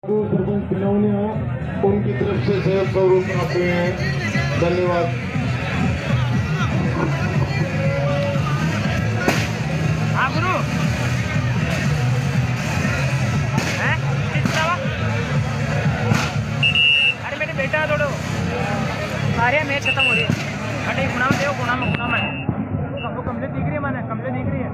सरपंच पिलौने हो उनकी तरफ से सहयोग स्वरूप आते हैं। धन्यवाद। गुरु अरे मेरे बेटा थोड़ो सारे मैच खत्म हो रही है। अरे गुना में देखो, गुना में वो कमरे दिख रही है, मैंने कमरे दिख रही है।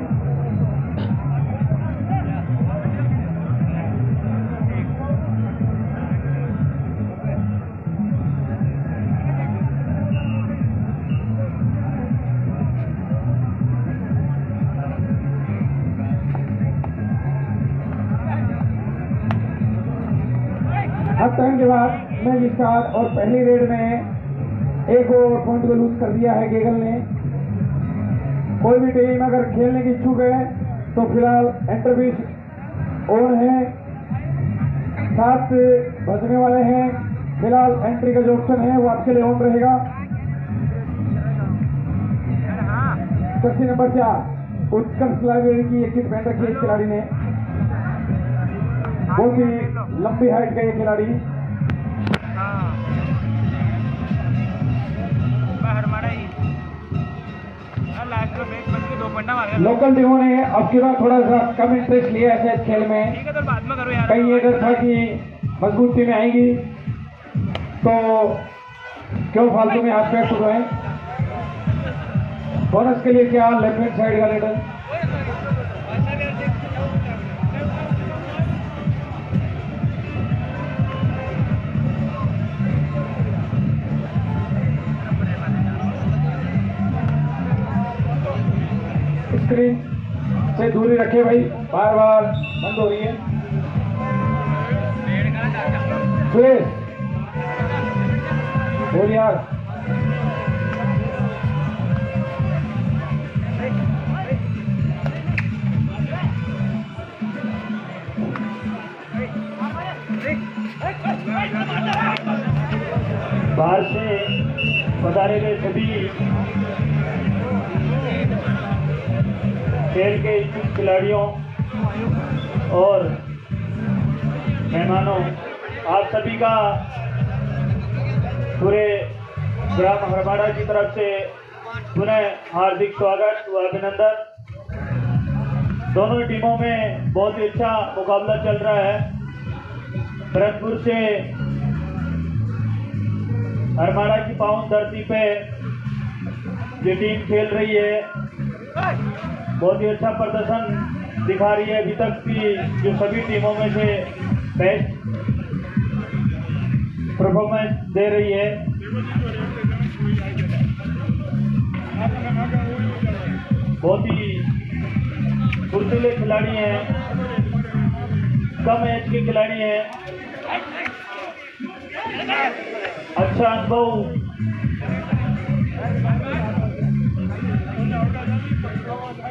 हाफ टाइम के बाद मैच स्टार्ट और पहली रेड में एक ओवर पॉइंट को लूज कर दिया है गेगल ने। कोई भी टीम अगर खेलने की इच्छुक है तो फिलहाल एंट्री ऑन है, 7 बजने वाले हैं। फिलहाल एंट्री का जो ऑप्शन है वो आपके लिए ऑन रहेगा। जर्सी नंबर 4 उत्कर्ष लाइब्रेरी की एक किट पहन रखी है इस खिलाड़ी ने। बहुत ही लंबी हाइट का ये खिलाड़ी। लोकल टीमों ने अब की बार थोड़ा सा कम इंटरेस्ट लिया है इस खेल में। कहीं ये डर था कि मजबूत टीमें आएंगी तो क्यों फालतू में हाथ पैर छुड़वाएं। बोनस के लिए क्या लेफ्ट हैंड साइड का रेडर स्क्रीन से दूरी रखे भाई, बार बार बंद हो रही है। सुरेश बोल यार। बाहर से पधारे गए सभी खेल के इच्छुक खिलाड़ियों और मेहमानों, आप सभी का पूरे ग्राम हरमाड़ा की तरफ से पुनः हार्दिक स्वागत व अभिनंदन। दोनों टीमों में बहुत ही अच्छा मुकाबला चल रहा है। भरतपुर से हरमाड़ा की पावन धरती पे ये टीम खेल रही है, बहुत ही अच्छा प्रदर्शन दिखा रही है। अभी तक की जो सभी टीमों में से बेस्ट परफॉर्मेंस दे रही है। बहुत ही फुर्तीले खिलाड़ी हैं, कम एज के खिलाड़ी हैं, अच्छा अनुभव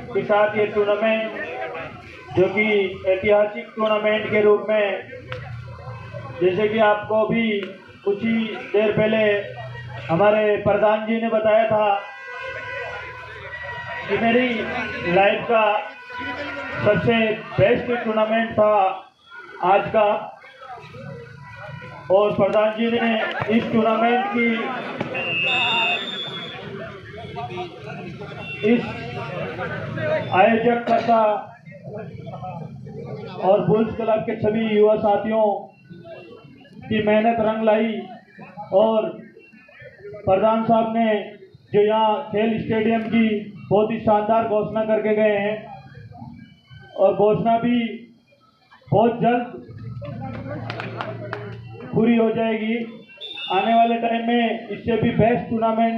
के साथ ये टूर्नामेंट, जो कि ऐतिहासिक टूर्नामेंट के रूप में, जैसे कि आपको भी कुछ ही देर पहले हमारे प्रधान जी ने बताया था कि मेरी लाइफ का सबसे बेस्ट टूर्नामेंट था आज का। और प्रधान जी ने इस टूर्नामेंट की इस आयोजक करता और बुल्स क्लब के सभी युवा साथियों की मेहनत रंग लाई। और प्रधान साहब ने जो यहाँ खेल स्टेडियम की बहुत ही शानदार घोषणा करके गए हैं, और घोषणा भी बहुत जल्द पूरी हो जाएगी। आने वाले टाइम में इससे भी बेस्ट टूर्नामेंट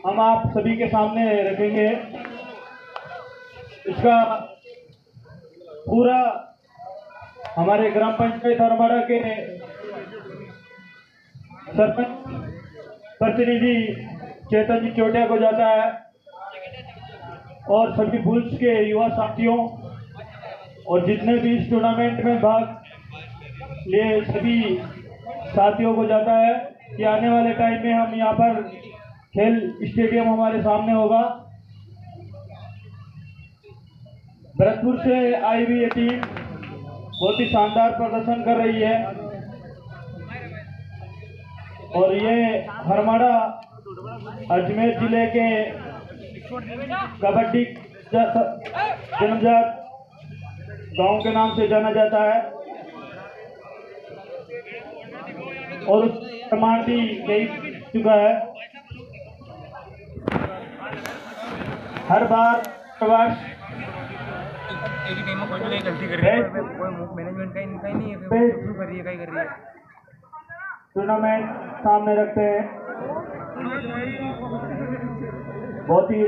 हम आप सभी के सामने रखेंगे। इसका पूरा हमारे ग्राम पंचायत हरमाड़ा के सरपंच प्रतिनिधि चेतन जी चोटिया को जाता है, और सभी बुल्स के युवा साथियों और जितने भी इस टूर्नामेंट में भाग लिए सभी साथियों को जाता है कि आने वाले टाइम में हम यहाँ पर खेल स्टेडियम हमारे सामने होगा। भरतपुर से आई हुई ये टीम बहुत ही शानदार प्रदर्शन कर रही है। और ये हरमाड़ा अजमेर जिले के कबड्डी जन्मजात गांव के नाम से जाना जाता है और उस प्रमाण भी ले चुका है। हर बार प्रवास एक ही टीम कोई भी गलती कर रही है, कोई मैनेजमेंट का इनका ही नहीं है, शुरू कर रही है, क्या कर रही है। टूर्नामेंट सामने रखते हैं, बहुत ही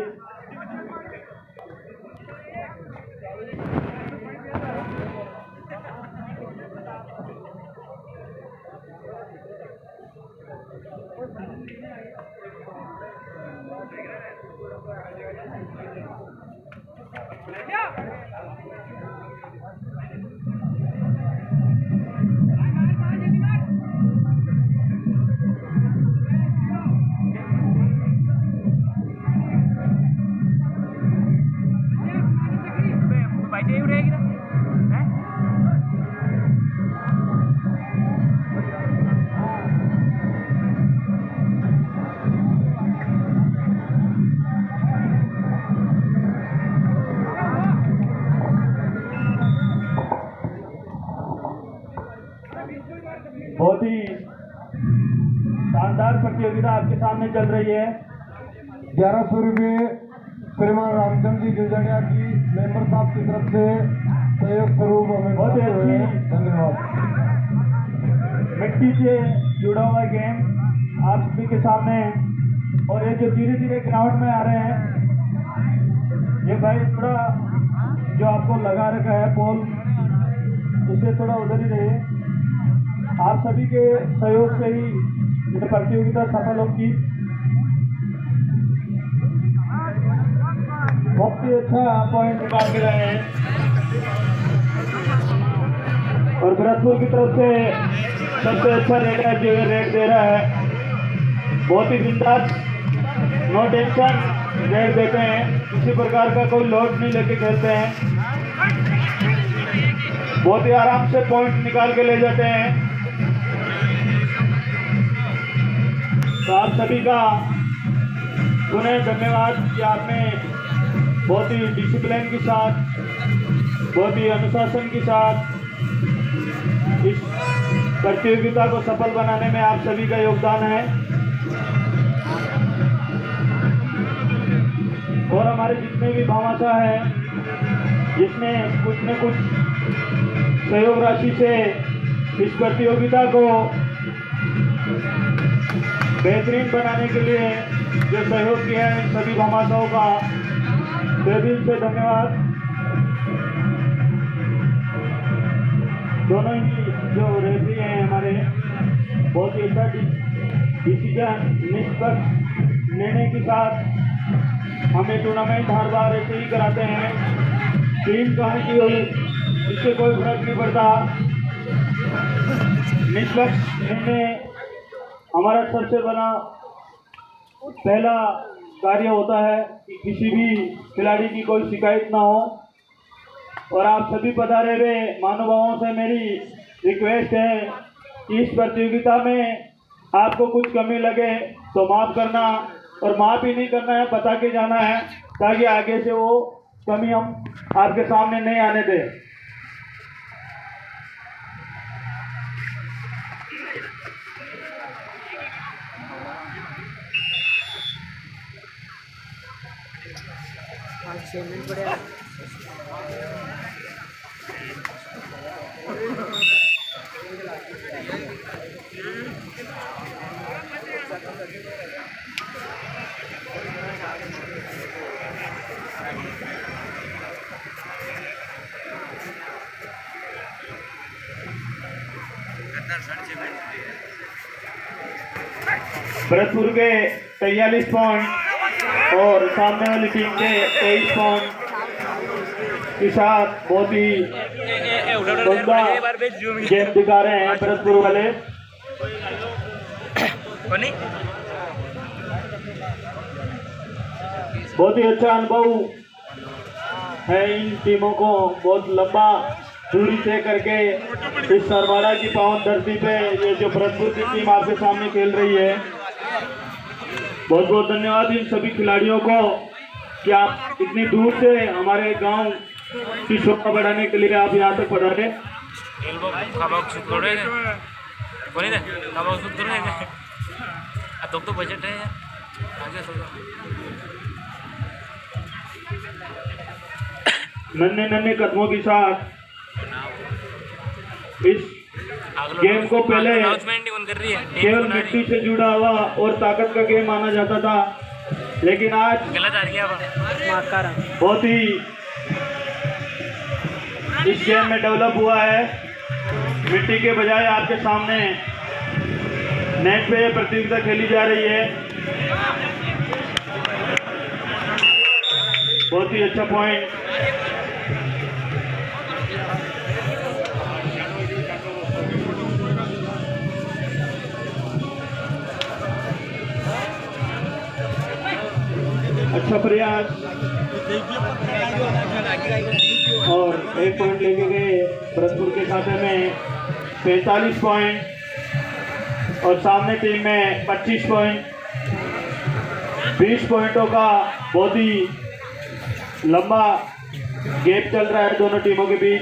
बहुत ही शानदार प्रतियोगिता आपके सामने चल रही है। 1100 रुपये श्रीमान रामचंद्र जी जुजड़िया की मेंबर साहब की तरफ से सहयोग स्वरूप हमें बहुत ही अच्छी धन्यवाद। मिट्टी से जुड़ा हुआ गेम आप सभी के सामने है और ये जो धीरे धीरे ग्राउंड में आ रहे हैं, ये भाई थोड़ा जो आपको लगा रखा है पोल, उससे थोड़ा उधर ही रहिए। आप सभी के सहयोग से ही ये प्रतियोगिता सफल होगी। बहुत ही अच्छा पॉइंट निकाल के रहे हैं और भरतपुर की तरफ से सबसे अच्छा रेट दे रहा है। बहुत ही बिंदास, नो टेंशन रेट देते हैं, किसी प्रकार का कोई लोड नहीं लेके खेलते हैं, बहुत ही आराम से पॉइंट निकाल के ले जाते हैं। तो आप सभी का पुनः धन्यवाद कि आपने बहुत ही डिसिप्लिन के साथ, बहुत ही अनुशासन के साथ इस प्रतियोगिता को सफल बनाने में आप सभी का योगदान है। और हमारे जितने भी भामाशाह हैं, जिसने कुछ न कुछ सहयोग राशि से इस प्रतियोगिता को बेहतरीन बनाने के लिए जो सहयोग किया है, सभी भामाशाहों का दिल से धन्यवाद। दोनों ही जो रेफरी हैं हमारे, बहुत ही अच्छा डिसीजन, निष्पक्ष निर्णय के साथ हमें टूर्नामेंट हर बार ऐसे ही कराते हैं। टीम कहाँ की हुई इससे कोई फर्क नहीं पड़ता, निष्पक्ष निर्णय हमारा सबसे बड़ा पहला कार्य होता है कि किसी भी खिलाड़ी की कोई शिकायत ना हो। और आप सभी पधारे हुए महानुभावों से मेरी रिक्वेस्ट है कि इस प्रतियोगिता में आपको कुछ कमी लगे तो माफ़ करना, और माफ़ ही नहीं करना है, बता के जाना है, ताकि आगे से वो कमी हम आपके सामने नहीं आने दें। भरतपुर के 43 पॉइंट और सामने वाली टीम के 23 पॉइंट के साथ बहुत ही गेम दिखा रहे हैं भरतपुर वाले। बहुत ही अच्छा अनुभव है इन टीमों को, बहुत लंबा दूरी तय करके इस सरवाड़ा की पावन धरती पे ये जो भरतपुर की टीम आपके सामने खेल रही है, बहुत बहुत धन्यवाद इन सभी खिलाड़ियों को कि आप इतनी दूर से हमारे गांव की शोभा बढ़ाने के लिए आप यहाँ तक पधारे। तो बजट है आगे नन्हे नन्हे कदमों के साथ इस गेम को पहले केवल मिट्टी से जुड़ा हुआ और ताकत का गेम माना जाता था, लेकिन आज बहुत ही इस गेम में डेवलप हुआ है। मिट्टी के बजाय आपके सामने नेट पे प्रतियोगिता खेली जा रही है। बहुत ही अच्छा पॉइंट। अच्छा प्रयास और 1 पॉइंट लेके गए भरतपुर के खाते में 45 पॉइंट और सामने टीम में 25 पॉइंट। 20 पॉइंटों का बहुत ही लंबा गैप चल रहा है दोनों टीमों के बीच।